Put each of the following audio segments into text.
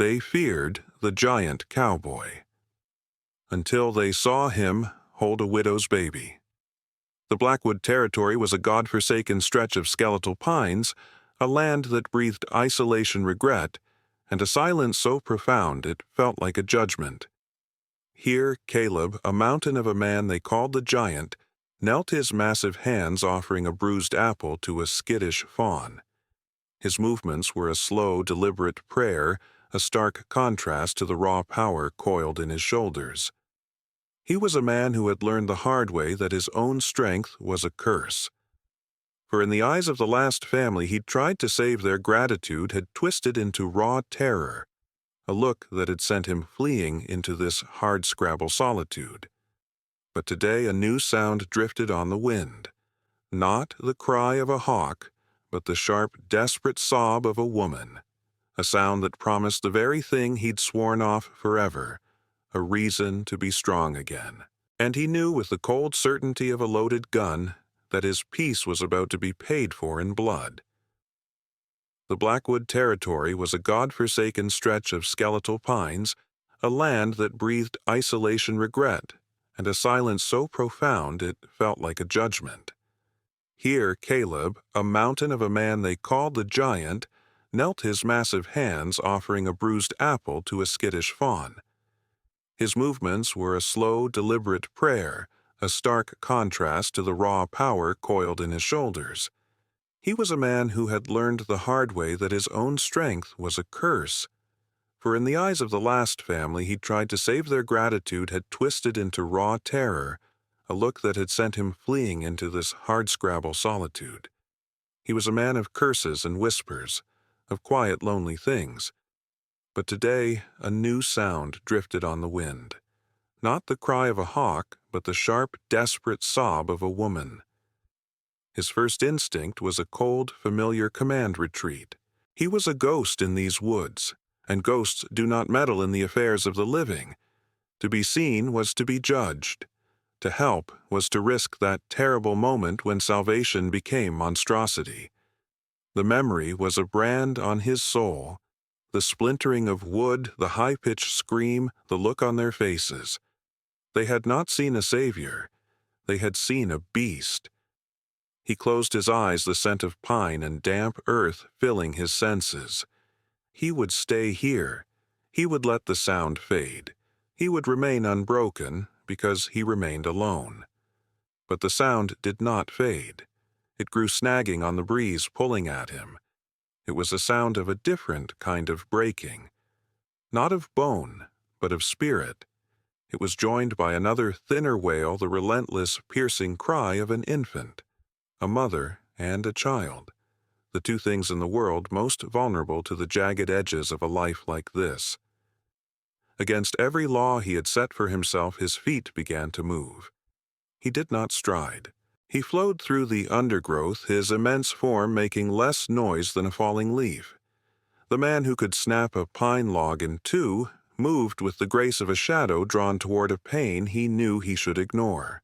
They feared the giant Cowboy, until they saw him hold a widow's baby. The Blackwood Territory was a god-forsaken stretch of skeletal pines, a land that breathed isolation, regret, and a silence so profound it felt like a judgment. Here Caleb, a mountain of a man they called the giant, knelt, his massive hands offering a bruised apple to a skittish fawn. His movements were a slow, deliberate prayer, a stark contrast to the raw power coiled in his shoulders. He was a man who had learned the hard way that his own strength was a curse. For in the eyes of the last family he'd tried to save, their gratitude had twisted into raw terror, a look that had sent him fleeing into this hardscrabble solitude. But today a new sound drifted on the wind. Not the cry of a hawk, but the sharp, desperate sob of a woman. A sound that promised the very thing he'd sworn off forever, a reason to be strong again. And he knew with the cold certainty of a loaded gun that his peace was about to be paid for in blood. The Blackwood Territory was a god-forsaken stretch of skeletal pines, a land that breathed isolation, regret, and a silence so profound it felt like a judgment. Here Caleb, a mountain of a man they called the giant, knelt, his massive hands offering a bruised apple to a skittish fawn. His movements were a slow, deliberate prayer, a stark contrast to the raw power coiled in his shoulders. He was a man who had learned the hard way that his own strength was a curse. For in the eyes of the last family he'd tried to save, their gratitude had twisted into raw terror, a look that had sent him fleeing into this hardscrabble solitude. He was a man of curses and whispers, of quiet, lonely things. But today a new sound drifted on the wind. Not the cry of a hawk, but the sharp, desperate sob of a woman. His first instinct was a cold, familiar command retreat. He was a ghost in these woods, and ghosts do not meddle in the affairs of the living. To be seen was to be judged. To help was to risk that terrible moment when salvation became monstrosity. The memory was a brand on his soul. The splintering of wood, the high-pitched scream, the look on their faces. They had not seen a savior. They had seen a beast. He closed his eyes, the scent of pine and damp earth filling his senses. He would stay here. He would let the sound fade. He would remain unbroken because he remained alone. But the sound did not fade. It grew, snagging on the breeze, pulling at him. It was a sound of a different kind of breaking. Not of bone, but of spirit. It was joined by another thinner wail, the relentless, piercing cry of an infant, a mother and a child, the two things in the world most vulnerable to the jagged edges of a life like this. Against every law he had set for himself, his feet began to move. He did not stride. He flowed through the undergrowth, his immense form making less noise than a falling leaf. The man who could snap a pine log in two moved with the grace of a shadow drawn toward a pain he knew he should ignore.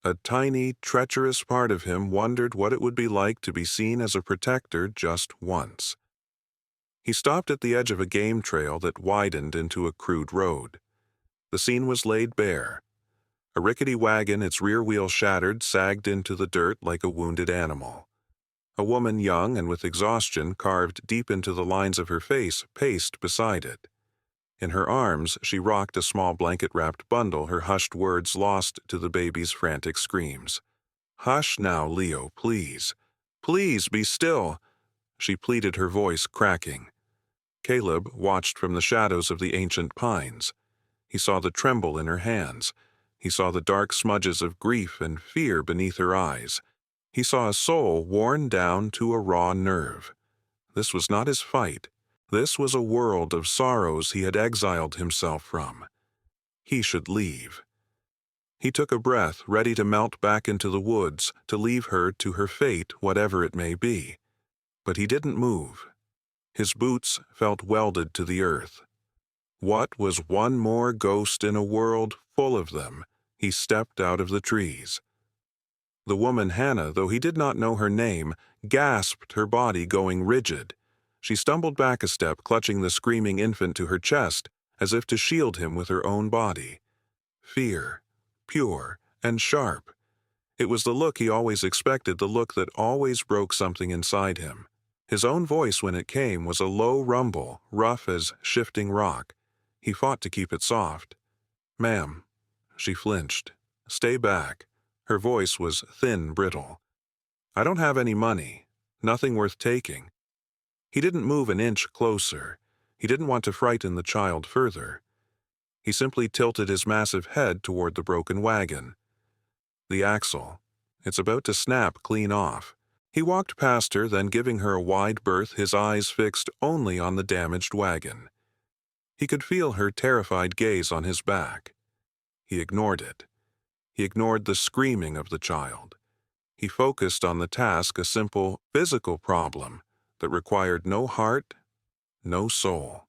A tiny, treacherous part of him wondered what it would be like to be seen as a protector just once. He stopped at the edge of a game trail that widened into a crude road. The scene was laid bare. A rickety wagon, its rear wheel shattered, sagged into the dirt like a wounded animal. A woman, young and with exhaustion carved deep into the lines of her face, paced beside it. In her arms she rocked a small blanket-wrapped bundle, her hushed words lost to the baby's frantic screams. "Hush now, Leo, please. Please be still," she pleaded, her voice cracking. Caleb watched from the shadows of the ancient pines. He saw the tremble in her hands. He saw the dark smudges of grief and fear beneath her eyes. He saw a soul worn down to a raw nerve. This was not his fight. This was a world of sorrows he had exiled himself from. He should leave. He took a breath, ready to melt back into the woods, to leave her to her fate, whatever it may be. But he didn't move. His boots felt welded to the earth. What was one more ghost in a world full of them? He stepped out of the trees. The woman Hannah, though he did not know her name, gasped, her body going rigid. She stumbled back a step, clutching the screaming infant to her chest, as if to shield him with her own body. Fear, pure and sharp. It was the look he always expected, the look that always broke something inside him. His own voice, when it came, was a low rumble, rough as shifting rock. He fought to keep it soft. "Ma'am." She flinched. "Stay back." Her voice was thin, brittle. "I don't have any money. Nothing worth taking." He didn't move an inch closer. He didn't want to frighten the child further. He simply tilted his massive head toward the broken wagon. The axle. It's about to snap clean off. He walked past her, then giving her a wide berth, his eyes fixed only on the damaged wagon. He could feel her terrified gaze on his back. He ignored it. He ignored the screaming of the child. He focused on the task, a simple physical problem that required no heart, no soul.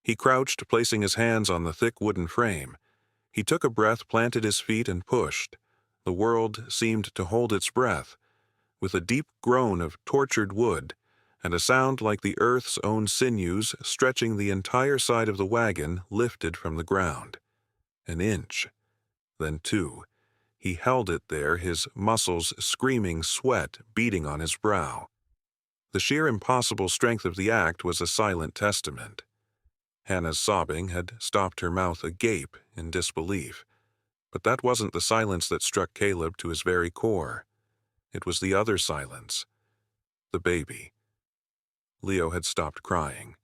He crouched, placing his hands on the thick wooden frame. He took a breath, planted his feet, and pushed. The world seemed to hold its breath, with a deep groan of tortured wood, and a sound like the earth's own sinews stretching the entire side of the wagon lifted from the ground. An inch, then two. He held it there, his muscles screaming, sweat beating on his brow. The sheer impossible strength of the act was a silent testament. Hannah's sobbing had stopped her mouth agape in disbelief. But that wasn't the silence that struck Caleb to his very core. It was the other silence. The baby. Leo had stopped crying.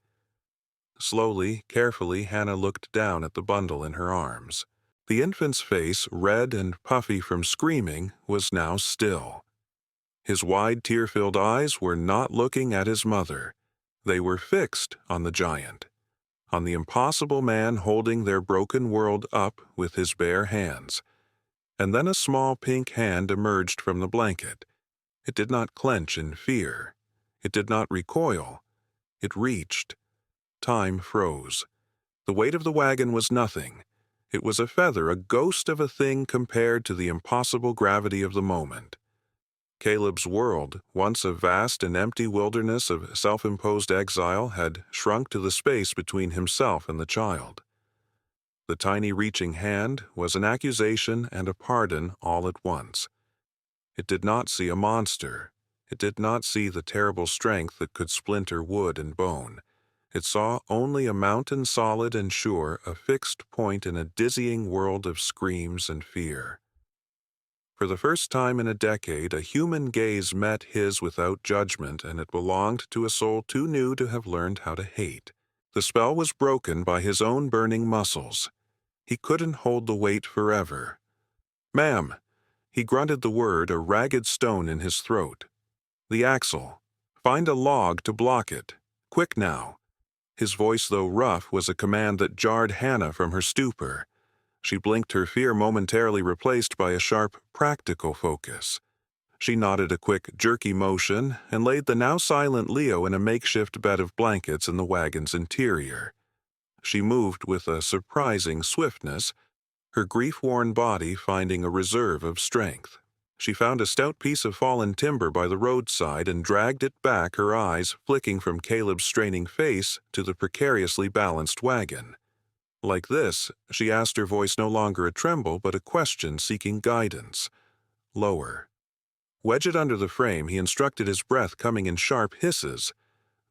Slowly, carefully, Hannah looked down at the bundle in her arms. The infant's face, red and puffy from screaming, was now still. His wide, tear-filled eyes were not looking at his mother. They were fixed on the giant, on the impossible man holding their broken world up with his bare hands. And then a small pink hand emerged from the blanket. It did not clench in fear. It did not recoil. It reached. Time froze. The weight of the wagon was nothing. It was a feather, a ghost of a thing compared to the impossible gravity of the moment. Caleb's world, once a vast and empty wilderness of self-imposed exile, had shrunk to the space between himself and the child. The tiny reaching hand was an accusation and a pardon all at once. It did not see a monster. It did not see the terrible strength that could splinter wood and bone. It saw only a mountain solid and sure, a fixed point in a dizzying world of screams and fear. For the first time in a decade, a human gaze met his without judgment, and it belonged to a soul too new to have learned how to hate. The spell was broken by his own burning muscles. He couldn't hold the weight forever. "Ma'am." He grunted the word, a ragged stone in his throat. "The axle. Find a log to block it. Quick now." His voice, though rough, was a command that jarred Hannah from her stupor. She blinked, her fear momentarily replaced by a sharp, practical focus. She nodded a quick, jerky motion and laid the now silent Leo in a makeshift bed of blankets in the wagon's interior. She moved with a surprising swiftness, her grief-worn body finding a reserve of strength. She found a stout piece of fallen timber by the roadside and dragged it back, her eyes flicking from Caleb's straining face to the precariously balanced wagon. "Like this?" she asked, her voice no longer a tremble but a question seeking guidance. "Lower." Wedge it under the frame, he instructed, his breath coming in sharp hisses.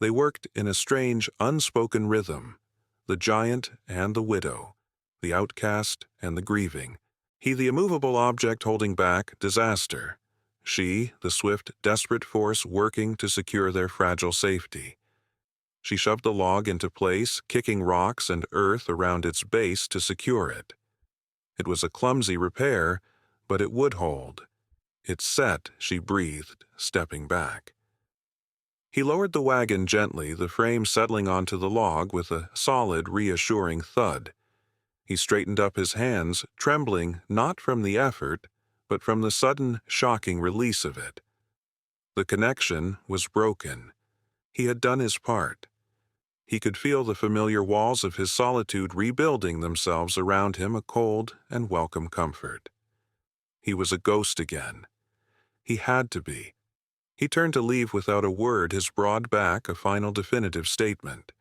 They worked in a strange, unspoken rhythm. The giant and the widow. The outcast and the grieving. He, the immovable object holding back disaster. She, the swift, desperate force working to secure their fragile safety. She shoved the log into place, kicking rocks and earth around its base to secure it. It was a clumsy repair, but it would hold. "It's set," she breathed, stepping back. He lowered the wagon gently, the frame settling onto the log with a solid, reassuring thud. He straightened up his hands, trembling not from the effort, but from the sudden, shocking release of it. The connection was broken. He had done his part. He could feel the familiar walls of his solitude rebuilding themselves around him, a cold and welcome comfort. He was a ghost again. He had to be. He turned to leave without a word, his broad back a final definitive statement.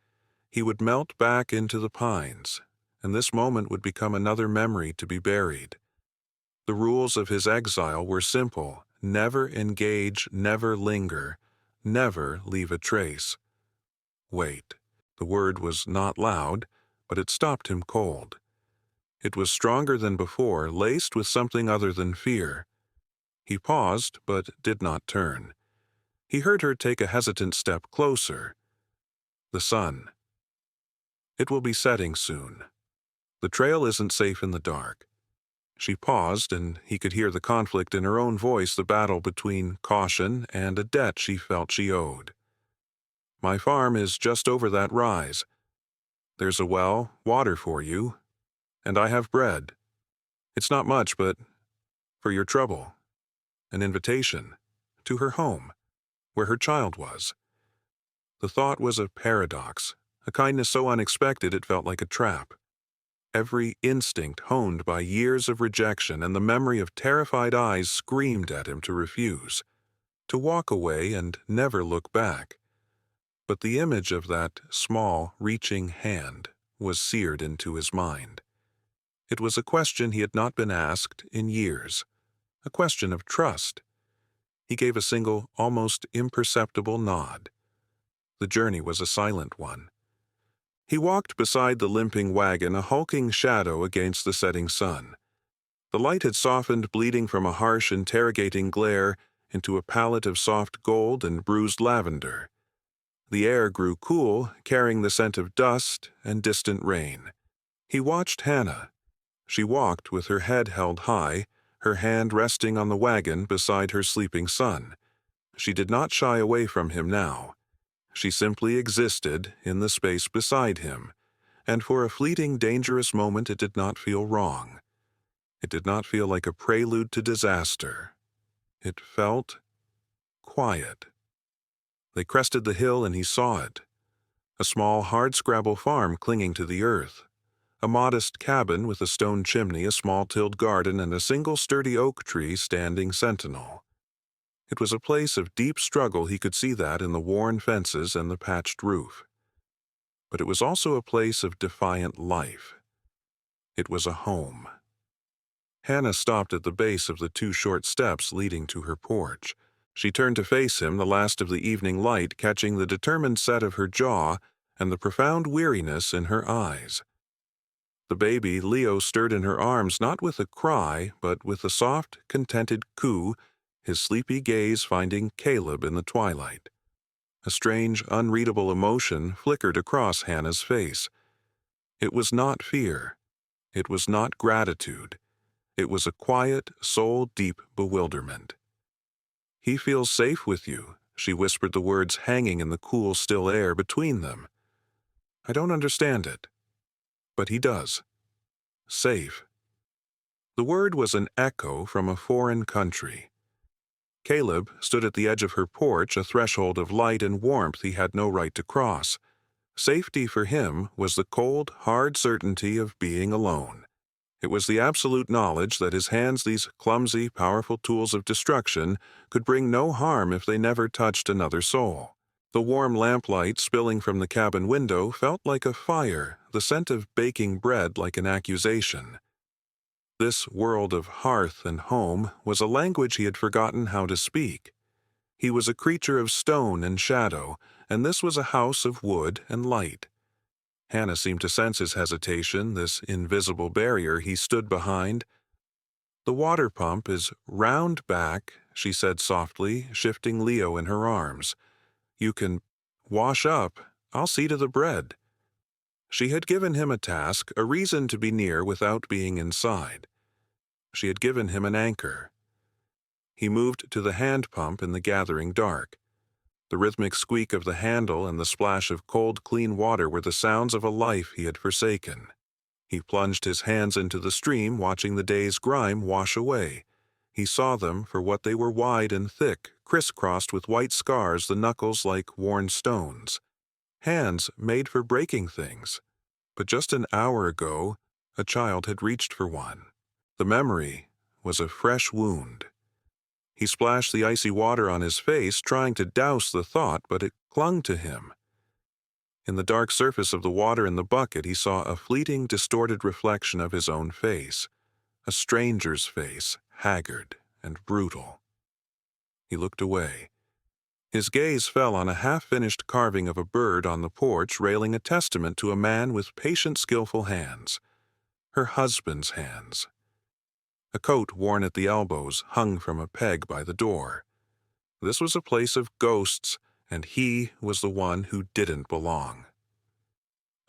He would melt back into the pines, and this moment would become another memory to be buried. The rules of his exile were simple: never engage, never linger, never leave a trace. Wait. The word was not loud, but it stopped him cold. It was stronger than before, laced with something other than fear. He paused, but did not turn. He heard her take a hesitant step closer. The sun. It will be setting soon. The trail isn't safe in the dark. She paused, and he could hear the conflict in her own voice, the battle between caution and a debt she felt she owed. My farm is just over that rise. There's a well, water for you, and I have bread. It's not much, but for your trouble. An invitation to her home, where her child was. The thought was a paradox, a kindness so unexpected it felt like a trap. Every instinct honed by years of rejection and the memory of terrified eyes screamed at him to refuse, to walk away and never look back. But the image of that small, reaching hand was seared into his mind. It was a question he had not been asked in years, a question of trust. He gave a single, almost imperceptible nod. The journey was a silent one. He walked beside the limping wagon, a hulking shadow against the setting sun. The light had softened, bleeding from a harsh, interrogating glare into a palette of soft gold and bruised lavender. The air grew cool, carrying the scent of dust and distant rain. He watched Hannah. She walked with her head held high, her hand resting on the wagon beside her sleeping son. She did not shy away from him now. She simply existed in the space beside him, and for a fleeting, dangerous moment it did not feel wrong. It did not feel like a prelude to disaster. It felt quiet. They crested the hill and he saw it. A small, hardscrabble farm clinging to the earth. A modest cabin with a stone chimney, a small tilled garden, and a single sturdy oak tree standing sentinel. It was a place of deep struggle, he could see that in the worn fences and the patched roof. But it was also a place of defiant life. It was a home. Hannah stopped at the base of the 2 short steps leading to her porch. She turned to face him, the last of the evening light catching the determined set of her jaw and the profound weariness in her eyes. The baby, Leo, stirred in her arms, not with a cry, but with a soft, contented coo, his sleepy gaze finding Caleb in the twilight. A strange, unreadable emotion flickered across Hannah's face. It was not fear. It was not gratitude. It was a quiet, soul-deep bewilderment. "He feels safe with you," she whispered, the words hanging in the cool, still air between them. "I don't understand it. But he does. Safe." The word was an echo from a foreign country. Caleb stood at the edge of her porch, a threshold of light and warmth he had no right to cross. Safety for him was the cold, hard certainty of being alone. It was the absolute knowledge that his hands, these clumsy, powerful tools of destruction, could bring no harm if they never touched another soul. The warm lamplight spilling from the cabin window felt like a fire, the scent of baking bread like an accusation. This world of hearth and home was a language he had forgotten how to speak. He was a creature of stone and shadow, and this was a house of wood and light. Hannah seemed to sense his hesitation, this invisible barrier he stood behind. "The water pump is round back," she said softly, shifting Leo in her arms. "You can wash up. I'll see to the bread." She had given him a task, a reason to be near without being inside. She had given him an anchor. He moved to the hand pump in the gathering dark. The rhythmic squeak of the handle and the splash of cold, clean water were the sounds of a life he had forsaken. He plunged his hands into the stream, watching the day's grime wash away. He saw them for what they were, wide and thick, crisscrossed with white scars, the knuckles like worn stones. Hands made for breaking things. But just an hour ago, a child had reached for one. The memory was a fresh wound. He splashed the icy water on his face, trying to douse the thought, but it clung to him. In the dark surface of the water in the bucket, he saw a fleeting, distorted reflection of his own face, a stranger's face, haggard and brutal. He looked away. His gaze fell on a half-finished carving of a bird on the porch, railing a testament to a man with patient, skillful hands. Her husband's hands. A coat worn at the elbows hung from a peg by the door. This was a place of ghosts, and he was the one who didn't belong.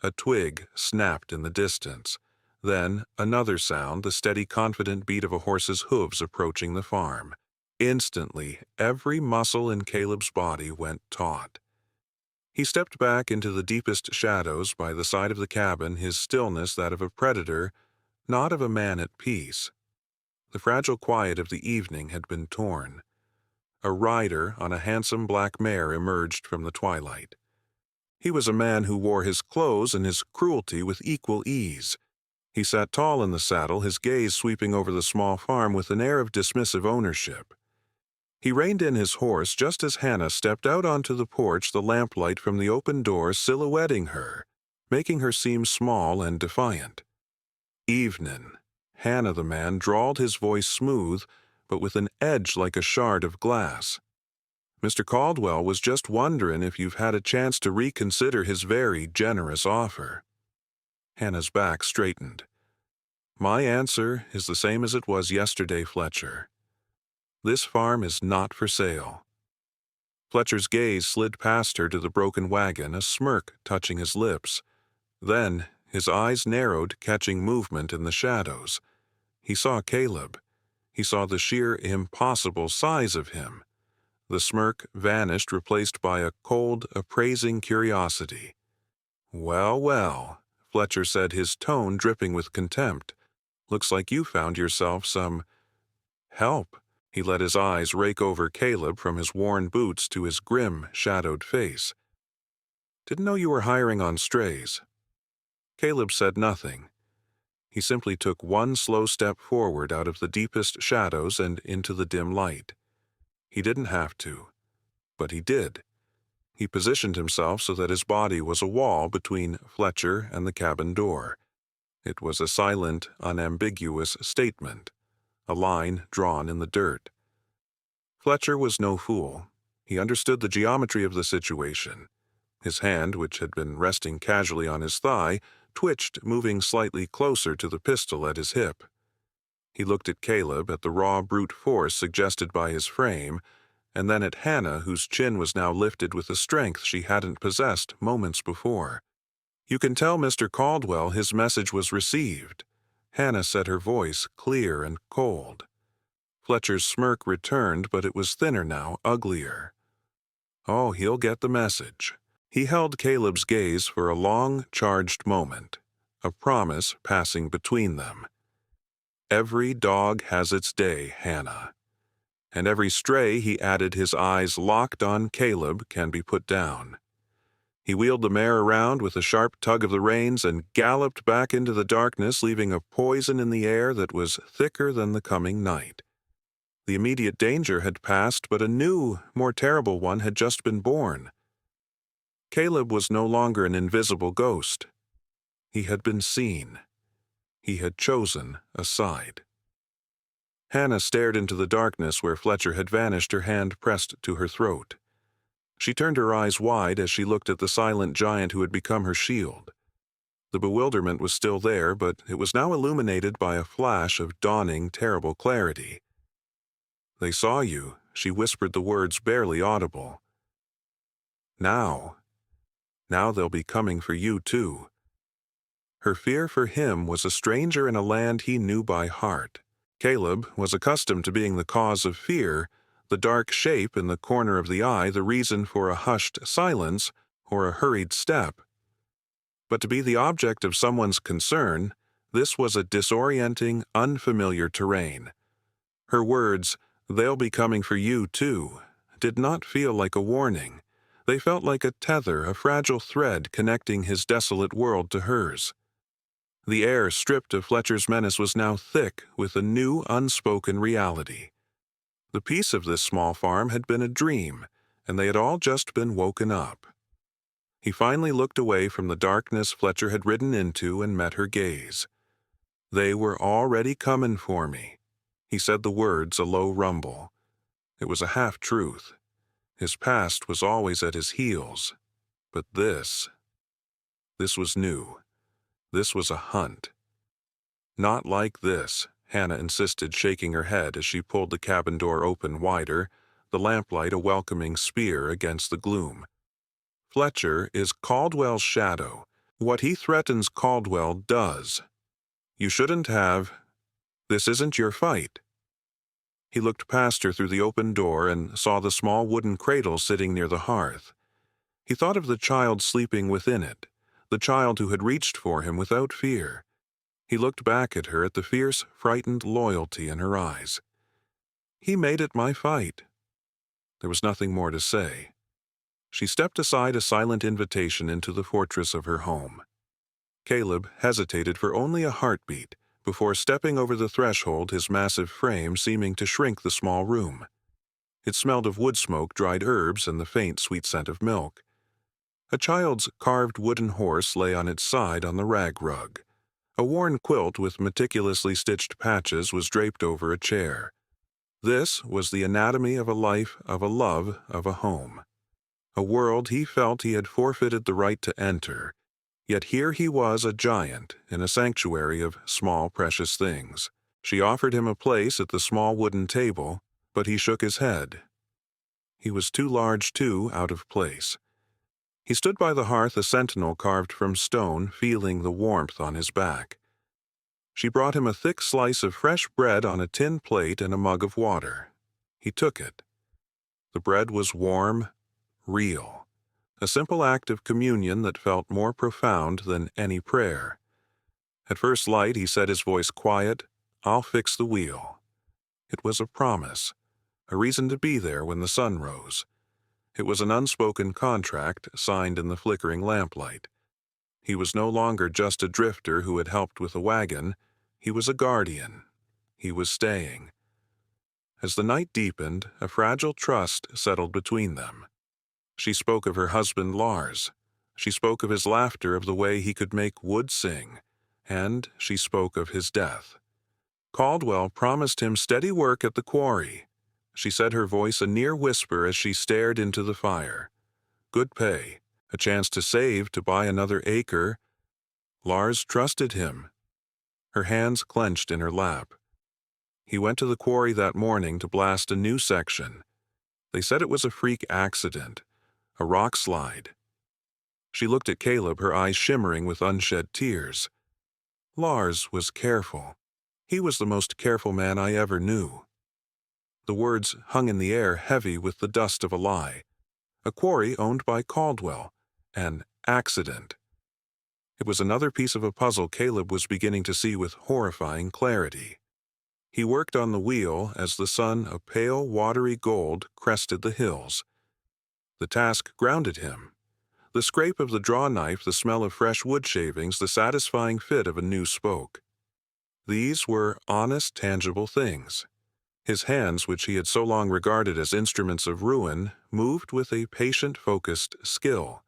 A twig snapped in the distance. Then another sound, the steady, confident beat of a horse's hooves approaching the farm. Instantly, every muscle in Caleb's body went taut. He stepped back into the deepest shadows by the side of the cabin, his stillness that of a predator, not of a man at peace. The fragile quiet of the evening had been torn. A rider on a handsome black mare emerged from the twilight. He was a man who wore his clothes and his cruelty with equal ease. He sat tall in the saddle, his gaze sweeping over the small farm with an air of dismissive ownership. He reined in his horse just as Hannah stepped out onto the porch, the lamplight from the open door silhouetting her, making her seem small and defiant. "Evenin'," Hannah the man drawled, his voice smooth, but with an edge like a shard of glass. "Mr. Caldwell was just wonderin' if you've had a chance to reconsider his very generous offer." Hannah's back straightened. "My answer is the same as it was yesterday, Fletcher. This farm is not for sale." Fletcher's gaze slid past her to the broken wagon, a smirk touching his lips. Then his eyes narrowed, catching movement in the shadows. He saw Caleb. He saw the sheer impossible size of him. The smirk vanished, replaced by a cold, appraising curiosity. "Well, well," Fletcher said, his tone dripping with contempt. "Looks like you found yourself some help." He let his eyes rake over Caleb from his worn boots to his grim, shadowed face. "Didn't know you were hiring on strays." Caleb said nothing. He simply took one slow step forward out of the deepest shadows and into the dim light. He didn't have to, but he did. He positioned himself so that his body was a wall between Fletcher and the cabin door. It was a silent, unambiguous statement, a line drawn in the dirt. Fletcher was no fool. He understood the geometry of the situation. His hand, which had been resting casually on his thigh, twitched, moving slightly closer to the pistol at his hip. He looked at Caleb, at the raw brute force suggested by his frame, and then at Hannah, whose chin was now lifted with a strength she hadn't possessed moments before. "You can tell Mr. Caldwell his message was received." Hannah said, her voice clear and cold. Fletcher's smirk returned, but it was thinner now, uglier. "Oh, he'll get the message." He held Caleb's gaze for a long, charged moment, a promise passing between them. "Every dog has its day, Hannah. And every stray," he added, his eyes locked on Caleb, "can be put down." He wheeled the mare around with a sharp tug of the reins and galloped back into the darkness, leaving a poison in the air that was thicker than the coming night. The immediate danger had passed, but a new, more terrible one had just been born. Caleb was no longer an invisible ghost. He had been seen. He had chosen a side. Hannah stared into the darkness where Fletcher had vanished, her hand pressed to her throat. She turned her eyes wide as she looked at the silent giant who had become her shield. The bewilderment was still there, but it was now illuminated by a flash of dawning, terrible clarity. "They saw you," she whispered, the words barely audible. Now they'll be coming for you too." Her fear for him was a stranger in a land he knew by heart. Caleb was accustomed to being the cause of fear, the dark shape in the corner of the eye, the reason for a hushed silence or a hurried step. But to be the object of someone's concern, this was a disorienting, unfamiliar terrain. Her words, "They'll be coming for you too," did not feel like a warning. They felt like a tether, a fragile thread connecting his desolate world to hers. The air stripped of Fletcher's menace was now thick with a new, unspoken reality. The peace of this small farm had been a dream, and they had all just been woken up. He finally looked away from the darkness Fletcher had ridden into and met her gaze. "They were already comin' for me." He said the words a low rumble. It was a half-truth. His past was always at his heels. But this was new. This was a hunt. "Not like this," Hannah insisted, shaking her head as she pulled the cabin door open wider, the lamplight a welcoming spear against the gloom. "Fletcher is Caldwell's shadow. What he threatens Caldwell does. You shouldn't have. This isn't your fight." He looked past her through the open door and saw the small wooden cradle sitting near the hearth. He thought of the child sleeping within it, the child who had reached for him without fear. He looked back at her at the fierce, frightened loyalty in her eyes. "He made it my fight." There was nothing more to say. She stepped aside, a silent invitation into the fortress of her home. Caleb hesitated for only a heartbeat before stepping over the threshold, his massive frame seeming to shrink the small room. It smelled of wood smoke, dried herbs, and the faint, sweet scent of milk. A child's carved wooden horse lay on its side on the rag rug. A worn quilt with meticulously stitched patches was draped over a chair. This was the anatomy of a life, of a love, of a home. A world he felt he had forfeited the right to enter, yet here he was, a giant, in a sanctuary of small, precious things. She offered him a place at the small wooden table, but he shook his head. He was too large, too out of place. He stood by the hearth, a sentinel carved from stone, feeling the warmth on his back. She brought him a thick slice of fresh bread on a tin plate and a mug of water. He took it. The bread was warm, real, a simple act of communion that felt more profound than any prayer. At first light, he said, his voice quiet, "I'll fix the wheel." It was a promise, a reason to be there when the sun rose. It was an unspoken contract signed in the flickering lamplight. He was no longer just a drifter who had helped with a wagon. He was a guardian. He was staying. As the night deepened, a fragile trust settled between them. She spoke of her husband Lars. She spoke of his laughter, of the way he could make wood sing. And she spoke of his death. Caldwell promised him steady work at the quarry. She said, her voice a near whisper as she stared into the fire. Good pay, a chance to save, to buy another acre. Lars trusted him. Her hands clenched in her lap. He went to the quarry that morning to blast a new section. They said it was a freak accident, a rock slide. She looked at Caleb, her eyes shimmering with unshed tears. Lars was careful. He was the most careful man I ever knew. The words hung in the air, heavy with the dust of a lie. A quarry owned by Caldwell. An accident. It was another piece of a puzzle Caleb was beginning to see with horrifying clarity. He worked on the wheel as the sun, a pale, watery gold, crested the hills. The task grounded him. The scrape of the draw knife, the smell of fresh wood shavings, the satisfying fit of a new spoke. These were honest, tangible things. His hands, which he had so long regarded as instruments of ruin, moved with a patient, focused skill.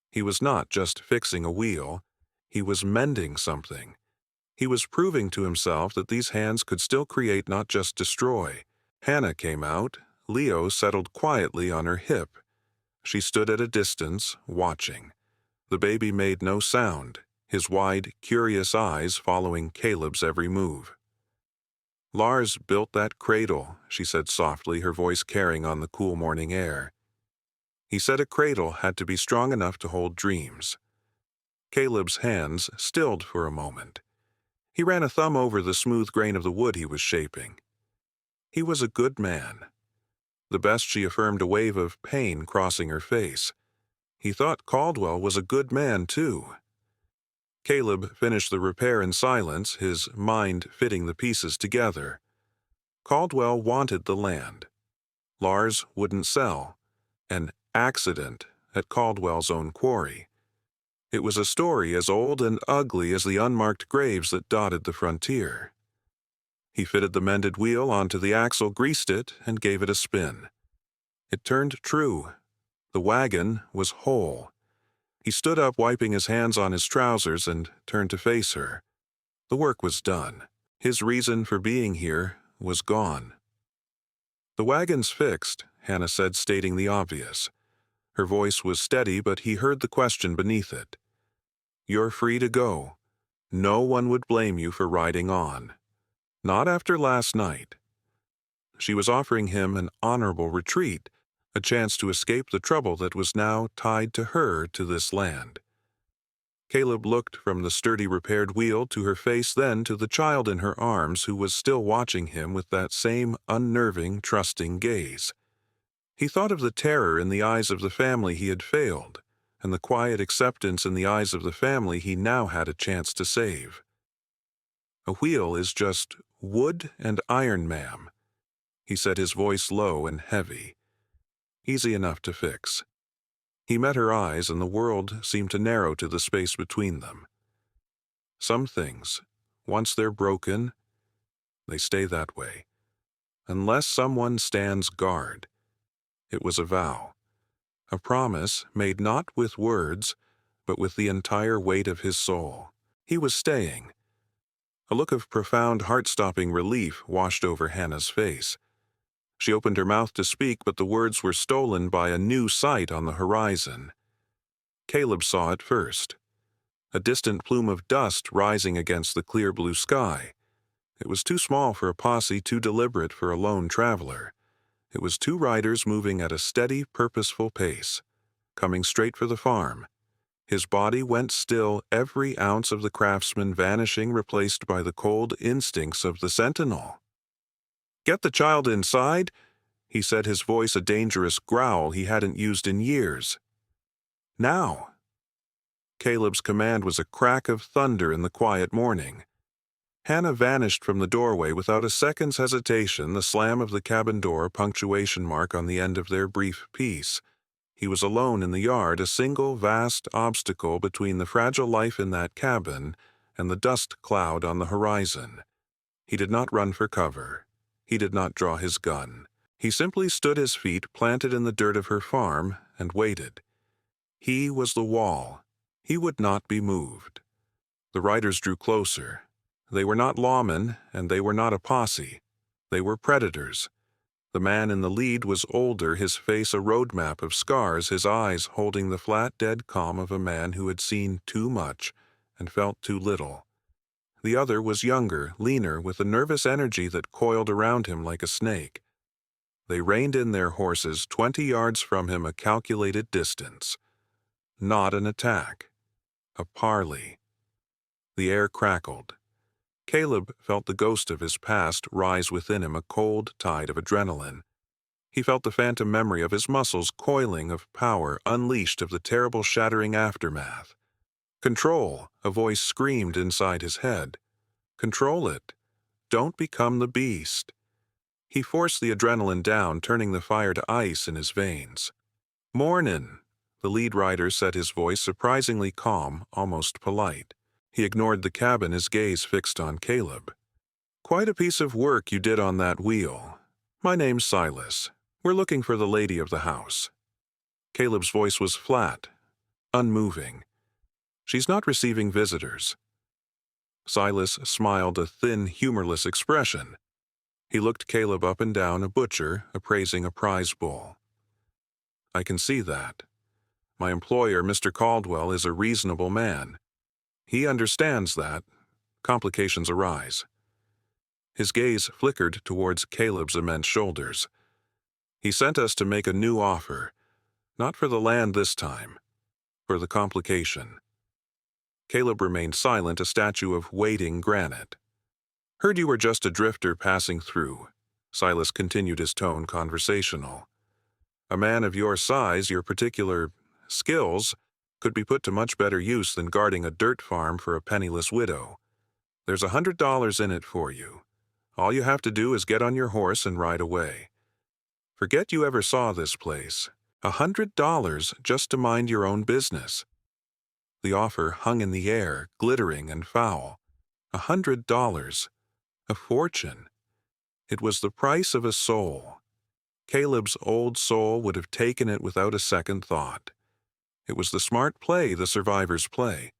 He was not just fixing a wheel. He was mending something. He was proving to himself that these hands could still create, not just destroy. Hannah came out. Leo settled quietly on her hip. She stood at a distance, watching. The baby made no sound, his wide, curious eyes following Caleb's every move. Lars built that cradle, she said softly, her voice carrying on the cool morning air. He said a cradle had to be strong enough to hold dreams. Caleb's hands stilled for a moment. He ran a thumb over the smooth grain of the wood he was shaping. He was a good man. The best, she affirmed, a wave of pain crossing her face. He thought Caldwell was a good man, too. Caleb finished the repair in silence, his mind fitting the pieces together. Caldwell wanted the land. Lars wouldn't sell. An accident at Caldwell's own quarry. It was a story as old and ugly as the unmarked graves that dotted the frontier. He fitted the mended wheel onto the axle, greased it, and gave it a spin. It turned true. The wagon was whole. He stood up, wiping his hands on his trousers, and turned to face her. The work was done. His reason for being here was gone. "The wagon's fixed," Hannah said, stating the obvious. Her voice was steady, but he heard the question beneath it. "You're free to go. No one would blame you for riding on. Not after last night." She was offering him an honorable retreat, a chance to escape the trouble that was now tied to her to this land. Caleb looked from the sturdy repaired wheel to her face, then to the child in her arms who was still watching him with that same unnerving, trusting gaze. He thought of the terror in the eyes of the family he had failed, and the quiet acceptance in the eyes of the family he now had a chance to save. "A wheel is just wood and iron, ma'am," he said, his voice low and heavy. "Easy enough to fix." He met her eyes, and the world seemed to narrow to the space between them. Some things, once they're broken, they stay that way, unless someone stands guard. It was a vow, a promise made not with words, but with the entire weight of his soul. He was staying. A look of profound, heart-stopping relief washed over Hannah's face. She opened her mouth to speak, but the words were stolen by a new sight on the horizon. Caleb saw it first. A distant plume of dust rising against the clear blue sky. It was too small for a posse, too deliberate for a lone traveler. It was two riders moving at a steady, purposeful pace, coming straight for the farm. His body went still, every ounce of the craftsman vanishing, replaced by the cold instincts of the sentinel. "Get the child inside," he said, his voice a dangerous growl he hadn't used in years. "Now." Caleb's command was a crack of thunder in the quiet morning. Hannah vanished from the doorway without a second's hesitation, the slam of the cabin door punctuation mark on the end of their brief peace. He was alone in the yard, a single vast obstacle between the fragile life in that cabin and the dust cloud on the horizon. He did not run for cover. He did not draw his gun. He simply stood, his feet planted in the dirt of her farm, and waited. He was the wall. He would not be moved. The riders drew closer. They were not lawmen, and they were not a posse. They were predators. The man in the lead was older, his face a roadmap of scars, his eyes holding the flat, dead calm of a man who had seen too much and felt too little. The other was younger, leaner, with a nervous energy that coiled around him like a snake. They reined in their horses 20 yards from him, a calculated distance. Not an attack. A parley. The air crackled. Caleb felt the ghost of his past rise within him, a cold tide of adrenaline. He felt the phantom memory of his muscles coiling, of power unleashed, of the terrible shattering aftermath. "Control," a voice screamed inside his head. "Control it. Don't become the beast." He forced the adrenaline down, turning the fire to ice in his veins. "Mornin'," the lead rider said, his voice surprisingly calm, almost polite. He ignored the cabin, his gaze fixed on Caleb. "Quite a piece of work you did on that wheel. My name's Silas. We're looking for the lady of the house." Caleb's voice was flat, unmoving. "She's not receiving visitors." Silas smiled, a thin, humorless expression. He looked Caleb up and down, a butcher appraising a prize bull. "I can see that. My employer, Mr. Caldwell, is a reasonable man. He understands that. Complications arise." His gaze flickered towards Caleb's immense shoulders. "He sent us to make a new offer. Not for the land this time. For the complication." Caleb remained silent, a statue of waiting granite. "Heard you were just a drifter passing through." Silas continued, his tone conversational. "A man of your size, your particular skills, could be put to much better use than guarding a dirt farm for a penniless widow. There's $100 in it for you. All you have to do is get on your horse and ride away. Forget you ever saw this place. $100 just to mind your own business." The offer hung in the air, glittering and foul. $100. A fortune. It was the price of a soul. Caleb's old soul would have taken it without a second thought. It was the smart play the survivors play.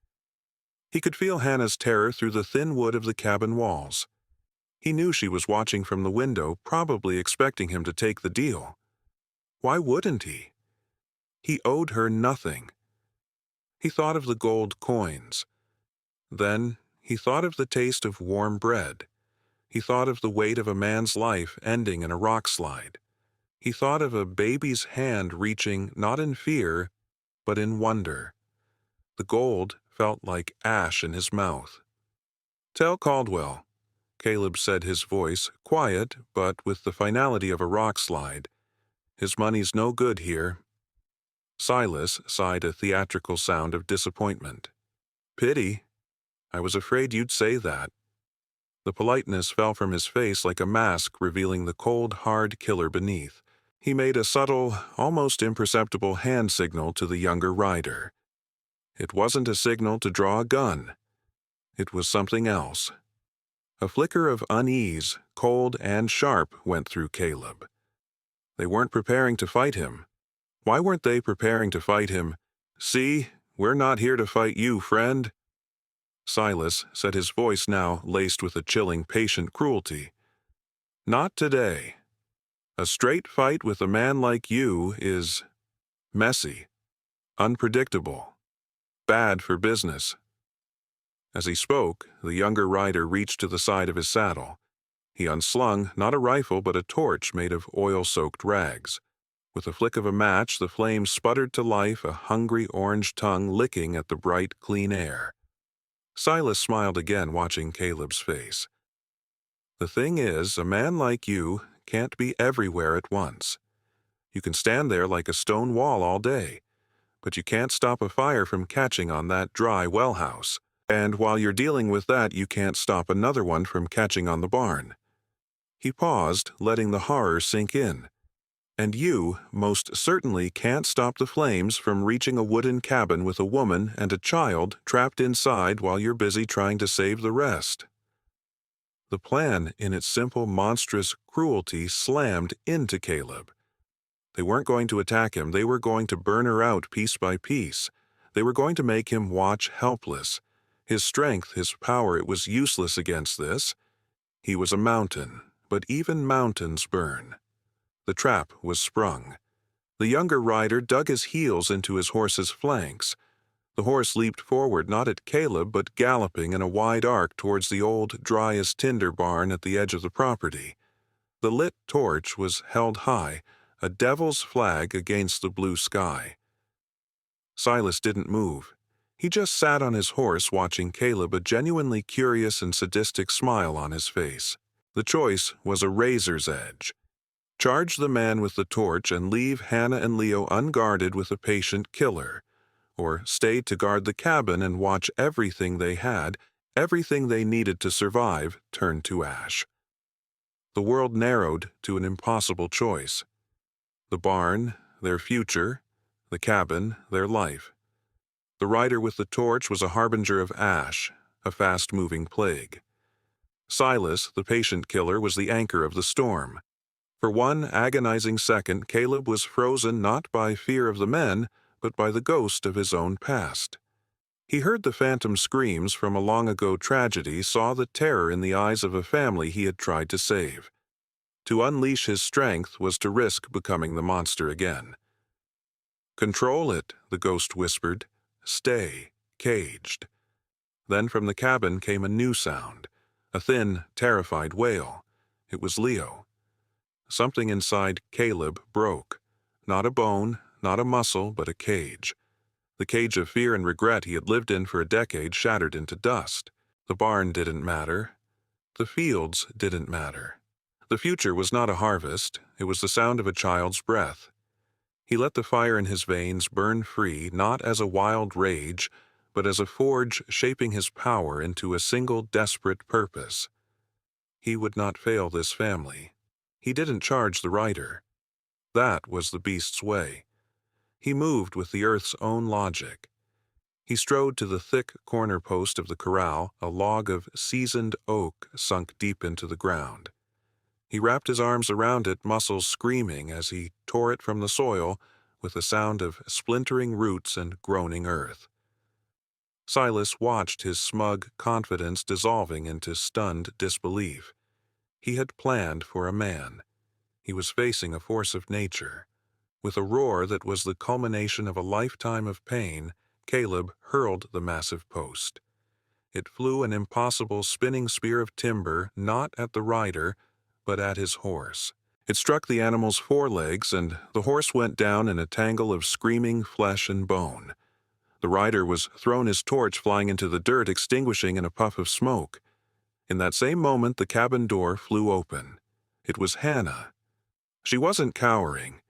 He could feel Hannah's terror through the thin wood of the cabin walls. He knew she was watching from the window, probably expecting him to take the deal. Why wouldn't he? He owed her nothing. He thought of the gold coins. Then he thought of the taste of warm bread. He thought of the weight of a man's life ending in a rock slide. He thought of a baby's hand reaching not in fear, but in wonder. The gold felt like ash in his mouth. "Tell Caldwell," Caleb said, his voice quiet but with the finality of a rock slide. "His money's no good here." Silas sighed a theatrical sound of disappointment. "Pity. I was afraid you'd say that." The politeness fell from his face like a mask revealing the cold, hard killer beneath. He made a subtle, almost imperceptible hand signal to the younger rider. It wasn't a signal to draw a gun. It was something else. A flicker of unease, cold and sharp, went through Caleb. They weren't preparing to fight him. Why weren't they preparing to fight him? "See, we're not here to fight you, friend." Silas said, his voice now laced with a chilling, patient cruelty. "Not today. A straight fight with a man like you is messy, unpredictable, bad for business." As he spoke, the younger rider reached to the side of his saddle. He unslung not a rifle but a torch made of oil-soaked rags. With a flick of a match, the flame sputtered to life, a hungry orange tongue licking at the bright, clean air. Silas smiled again, watching Caleb's face. "The thing is, a man like you can't be everywhere at once. You can stand there like a stone wall all day, but you can't stop a fire from catching on that dry well house. And while you're dealing with that, you can't stop another one from catching on the barn." He paused, letting the horror sink in. "And you most certainly can't stop the flames from reaching a wooden cabin with a woman and a child trapped inside while you're busy trying to save the rest." The plan, in its simple, monstrous cruelty, slammed into Caleb. They weren't going to attack him. They were going to burn her out piece by piece. They were going to make him watch helpless. His strength, his power, it was useless against this. He was a mountain, but even mountains burn. The trap was sprung. The younger rider dug his heels into his horse's flanks. The horse leaped forward, not at Caleb, but galloping in a wide arc towards the old, dry-as-tinder barn at the edge of the property. The lit torch was held high, a devil's flag against the blue sky. Silas didn't move. He just sat on his horse watching Caleb, a genuinely curious and sadistic smile on his face. The choice was a razor's edge. Charge the man with the torch and leave Hannah and Leo unguarded with a patient killer, or stay to guard the cabin and watch everything they had, everything they needed to survive, turn to ash. The world narrowed to an impossible choice. The barn, their future; the cabin, their life. The rider with the torch was a harbinger of ash, a fast-moving plague. Silas, the patient killer, was the anchor of the storm. For one agonizing second, Caleb was frozen not by fear of the men, but by the ghost of his own past. He heard the phantom screams from a long-ago tragedy, saw the terror in the eyes of a family he had tried to save. To unleash his strength was to risk becoming the monster again. "Control it," the ghost whispered. "Stay, caged." Then from the cabin came a new sound, a thin, terrified wail. It was Leo. Something inside Caleb broke. Not a bone, not a muscle, but a cage. The cage of fear and regret he had lived in for a decade shattered into dust. The barn didn't matter. The fields didn't matter. The future was not a harvest. It was the sound of a child's breath. He let the fire in his veins burn free, not as a wild rage, but as a forge shaping his power into a single desperate purpose. He would not fail this family. He didn't charge the rider. That was the beast's way. He moved with the earth's own logic. He strode to the thick corner post of the corral, a log of seasoned oak sunk deep into the ground. He wrapped his arms around it, muscles screaming as he tore it from the soil with a sound of splintering roots and groaning earth. Silas watched his smug confidence dissolving into stunned disbelief. He had planned for a man. He was facing a force of nature. With a roar that was the culmination of a lifetime of pain, Caleb hurled the massive post. It flew an impossible spinning spear of timber not at the rider, but at his horse. It struck the animal's forelegs, and the horse went down in a tangle of screaming flesh and bone. The rider was thrown, his torch flying into the dirt, extinguishing in a puff of smoke. In that same moment, the cabin door flew open. It was Hannah. She wasn't cowering.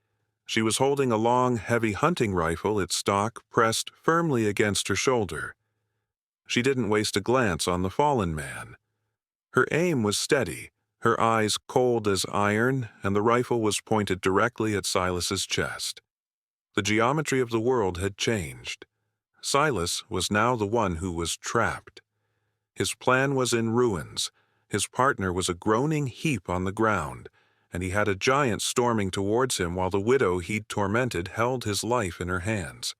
She was holding a long, heavy hunting rifle, its stock pressed firmly against her shoulder. She didn't waste a glance on the fallen man. Her aim was steady, her eyes cold as iron, and the rifle was pointed directly at Silas's chest. The geometry of the world had changed. Silas was now the one who was trapped. His plan was in ruins. His partner was a groaning heap on the ground, and he had a giant storming towards him while the widow he'd tormented held his life in her hands.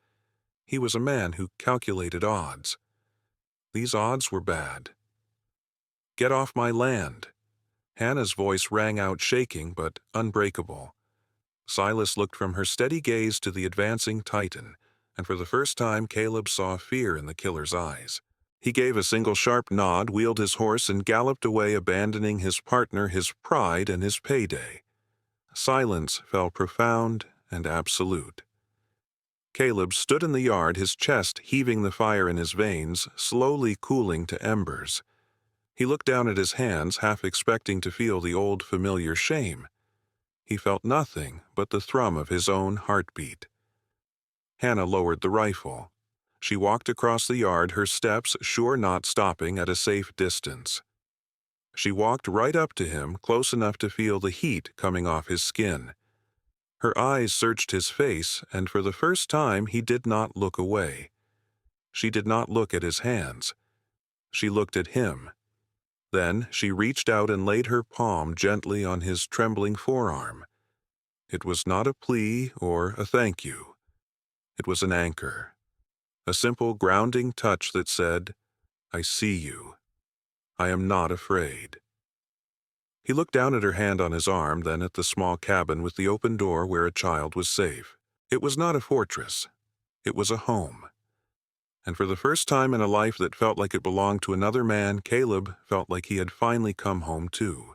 He was a man who calculated odds. These odds were bad. "Get off my land." Hannah's voice rang out, shaking but unbreakable. Silas looked from her steady gaze to the advancing Titan, and for the first time Caleb saw fear in the killer's eyes. He gave a single sharp nod, wheeled his horse, and galloped away, abandoning his partner, his pride, and his payday. Silence fell profound and absolute. Caleb stood in the yard, his chest heaving, the fire in his veins slowly cooling to embers. He looked down at his hands, half expecting to feel the old familiar shame. He felt nothing but the thrum of his own heartbeat. Hannah lowered the rifle. She walked across the yard, her steps sure not stopping at a safe distance. She walked right up to him, close enough to feel the heat coming off his skin. Her eyes searched his face, and for the first time he did not look away. She did not look at his hands. She looked at him. Then she reached out and laid her palm gently on his trembling forearm. It was not a plea or a thank you. It was an anchor, a simple grounding touch that said, "I see you. I am not afraid." He looked down at her hand on his arm, then at the small cabin with the open door where a child was safe. It was not a fortress. It was a home. And for the first time in a life that felt like it belonged to another man, Caleb felt like he had finally come home too.